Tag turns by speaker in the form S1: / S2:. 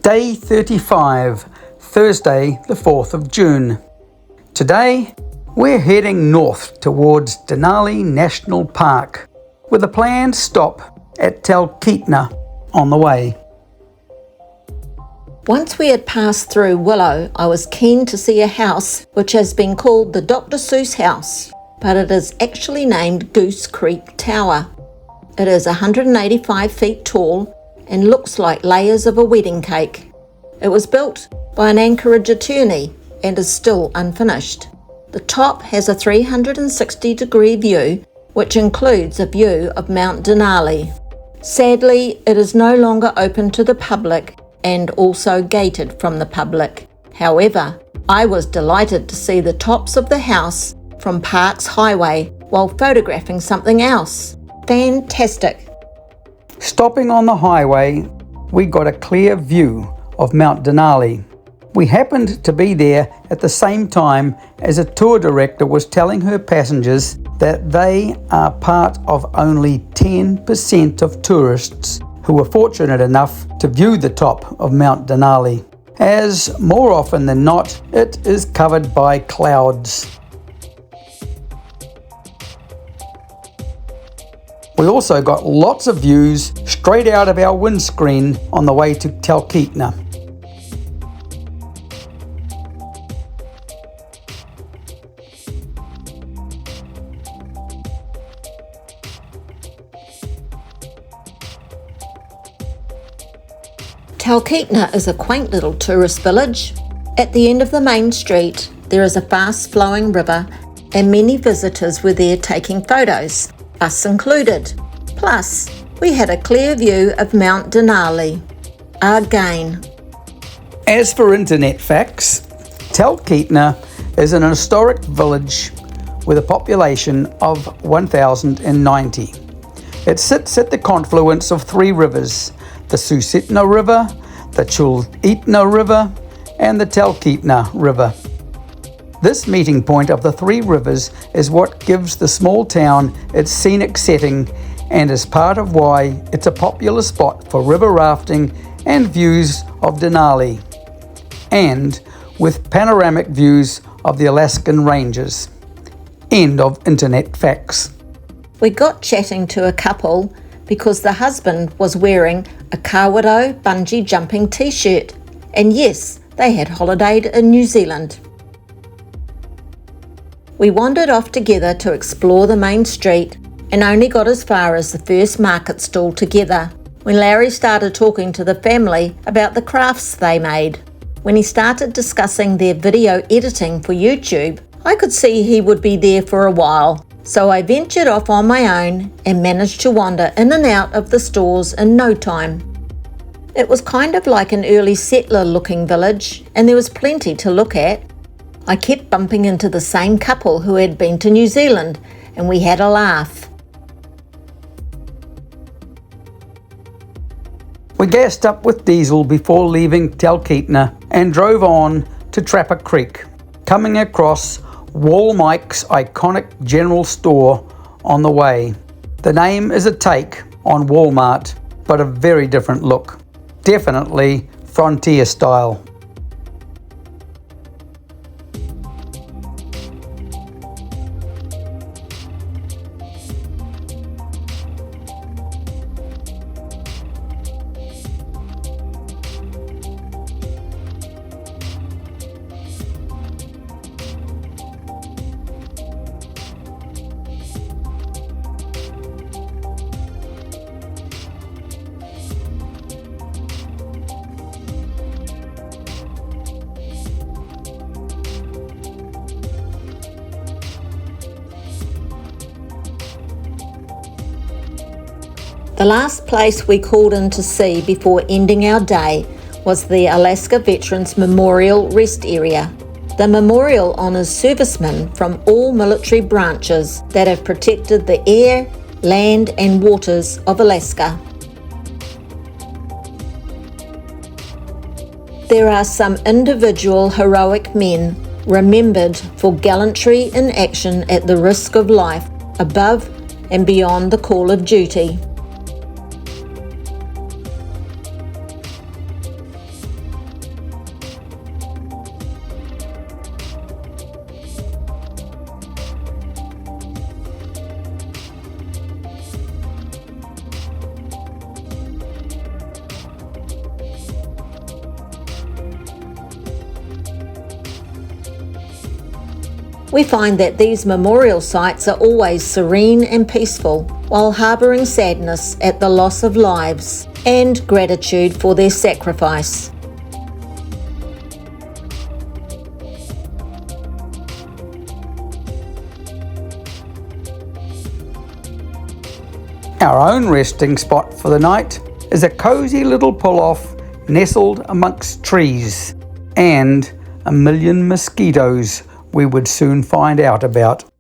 S1: Day 35, Thursday the 4th of June. Today, we're heading north towards Denali National Park with a planned stop at Talkeetna on the way.
S2: Once we had passed through Willow, I was keen to see a house which has been called the Dr. Seuss House, but it is actually named Goose Creek Tower. It is 185 feet tall and looks like layers of a wedding cake. It was built by an Anchorage attorney and is still unfinished. The top has a 360-degree view, which includes a view of Mount Denali. Sadly, it is no longer open to the public and also gated from the public. However, I was delighted to see the tops of the house from Parks Highway while photographing something else. Fantastic!
S1: Stopping on the highway, we got a clear view of Mount Denali. We happened to be there at the same time as a tour director was telling her passengers that they are part of only 10% of tourists who were fortunate enough to view the top of Mount Denali, as more often than not, it is covered by clouds. We also got lots of views straight out of our windscreen on the way to Talkeetna.
S2: Talkeetna is a quaint little tourist village. At the end of the main street, there is a fast-flowing river and many visitors were there taking photos, us included. Plus, we had a clear view of Mount Denali. Again.
S1: As for internet facts, Talkeetna is an historic village with a population of 1,090. It sits at the confluence of three rivers, the Susitna River, the Chulitna River, and the Talkeetna River. This meeting point of the three rivers is what gives the small town its scenic setting and is part of why it's a popular spot for river rafting and views of Denali, and with panoramic views of the Alaskan ranges. End of internet facts.
S2: We got chatting to a couple because the husband was wearing a Kawato bungee jumping t-shirt, and yes, they had holidayed in New Zealand. We wandered off together to explore the main street and only got as far as the first market stall together when Larry started talking to the family about the crafts they made. When he started discussing their video editing for YouTube, I could see he would be there for a while. So I ventured off on my own and managed to wander in and out of the stores in no time. It was kind of like an early settler looking village and there was plenty to look at. I kept bumping into the same couple who had been to New Zealand and we had a laugh.
S1: We gassed up with diesel before leaving Talkeetna and drove on to Trapper Creek, coming across Wall Mike's iconic general store on the way. The name is a take on Walmart, but a very different look. Definitely frontier style.
S2: The last place we called in to see before ending our day was the Alaska Veterans Memorial Rest Area. The memorial honours servicemen from all military branches that have protected the air, land and waters of Alaska. There are some individual heroic men remembered for gallantry in action at the risk of life above and beyond the call of duty. We find that these memorial sites are always serene and peaceful, while harbouring sadness at the loss of lives and gratitude for their sacrifice.
S1: Our own resting spot for the night is a cosy little pull-off nestled amongst trees and a million mosquitoes we would soon find out about.